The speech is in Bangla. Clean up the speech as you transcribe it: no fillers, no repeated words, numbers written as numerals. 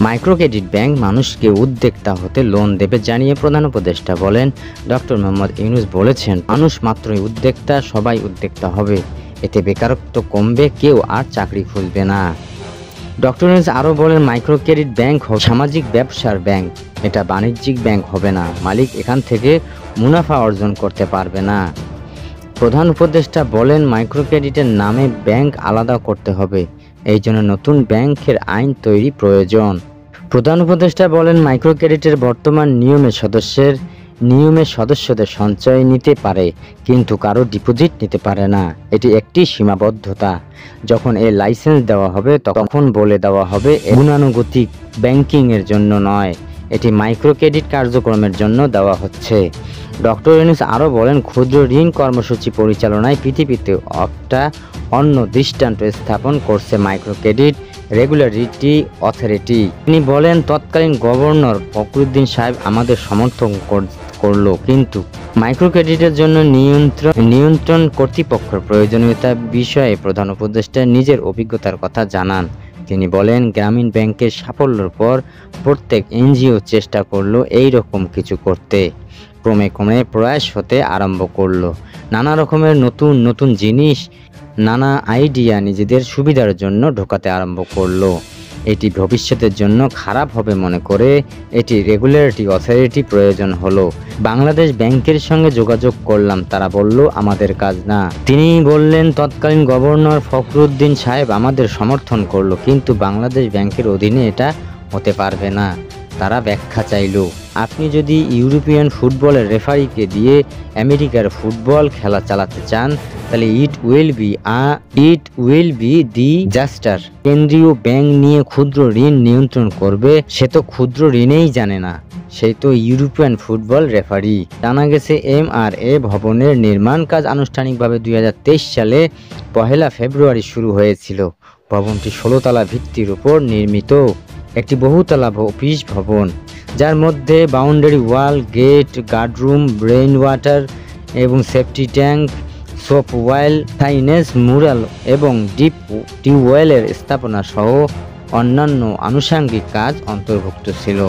মাইক্রো ক্রেডিট ব্যাংক মানুষকে উদ্যোক্তা হতে লোন দেবে জানিয়ে প্রধান উপদেষ্টা বলেন। ডক্টর মোহাম্মদ ইউনূস বলেছেন, মানুষ মাত্রই উদ্যোক্তা, সবাই উদ্যোক্তা হবে, এতে বেকারত্ব কমবে, কেউ আর চাকরি খুঁজবে না। ডক্টর ইউনূস আরও বলেন, মাইক্রো ক্রেডিট ব্যাংক হবে সামাজিক ব্যবসার ব্যাংক, এটা বাণিজ্যিক ব্যাংক হবে না, মালিক এখান থেকে মুনাফা অর্জন করতে পারবে না। প্রধান উপদেষ্টা বলেন, মাইক্রো ক্রেডিটের নামে ব্যাংক আলাদা করতে হবে, এই জন্য নতুন ব্যাংকের আইন তৈরি প্রয়োজন। প্রধান উপদেষ্টা বলেন, মাইক্রো ক্রেডিটের বর্তমান নিয়মে সদস্যদের সঞ্চয় নিতে পারে, কিন্তু কারো ডিপোজিট নিতে পারে না। এটি একটি সীমাবদ্ধতা। যখন এর লাইসেন্স দেওয়া হবে তখন বলে দেওয়া হবে গুণানুগতিক ব্যাংকিংয়ের জন্য নয়, এটি মাইক্রো ক্রেডিট কার্যক্রমের জন্য দেওয়া হচ্ছে। ডক্টর ইউনূস আরও বলেন, ক্ষুদ্র ঋণ কর্মসূচি পরিচালনায় পৃথিবীতে একটা অন্য দৃষ্টান্ত স্থাপন করছে মাইক্রো ক্রেডিট রেগুলেটরি অথরিটি। তিনি বলেন, তৎকালীন গভর্নর ফখরুদ্দিন সাহেব আমাদের সমর্থন করলো, কিন্তু মাইক্রো ক্রেডিটের জন্য নিয়ন্ত্রণ কর্তৃপক্ষের প্রয়োজনীয়তা বিষয়ে প্রধান উপদেষ্টা নিজের অভিজ্ঞতার কথা জানান। তিনি বলেন, গ্রামীণ ব্যাংকের সাফল্যের পর প্রত্যেক এনজিও চেষ্টা করলো এই রকম কিছু করতে, ক্রমে প্রয়াস হতে আরম্ভ করলো, নানা রকমের নতুন জিনিস, নানা আইডিয়া নিজেদের সুবিধার জন্য ঢোকাতে আরম্ভ করলো। এটি ভবিষ্যতের জন্য খারাপ হবে মনে করে এটি রেগুলেটরি অথরিটি প্রয়োজন হলো। বাংলাদেশ ব্যাংকের সঙ্গে যোগাযোগ করলাম, তারা বলল আমাদের কাজ না। তিনি বললেন, তৎকালীন গভর্নর ফখরুদ্দিন সাহেব আমাদের সমর্থন করলো, কিন্তু বাংলাদেশ ব্যাংকের অধীনে এটা হতে পারবে না। তারা ব্যাখ্যা চাইল, আপনি যদি ইউরোপিয়ান ফুটবলের রেফারিকে দিয়ে আমেরিকার ফুটবল খেলা চালাতে চান, তাহলে ইট উইল বি ডিজাস্টার। কেন্দ্রীয় ব্যাংক নিয়ে ক্ষুদ্র ঋণ নিয়ন্ত্রণ করবে, সে তো ক্ষুদ্র ঋণেই জানে না, সেই তো ইউরোপিয়ান ফুটবল রেফারি। জানা গেছে, MRA ভবনের নির্মাণ কাজ আনুষ্ঠানিকভাবে 2023 সালে 1 ফেব্রুয়ারি শুরু হয়েছিল। ভবনটি 16 তলা ভিত্তির উপর নির্মিত একটি বহুতলা অফিস ভবন, যার মধ্যে boundary wall, gate, guardroom, rain water এবং safety tank, soap well, signage, mural এবং ডিপ টিউবওয়েলের স্থাপনা সহ অন্যান্য আনুষঙ্গিক কাজ অন্তর্ভুক্ত ছিল।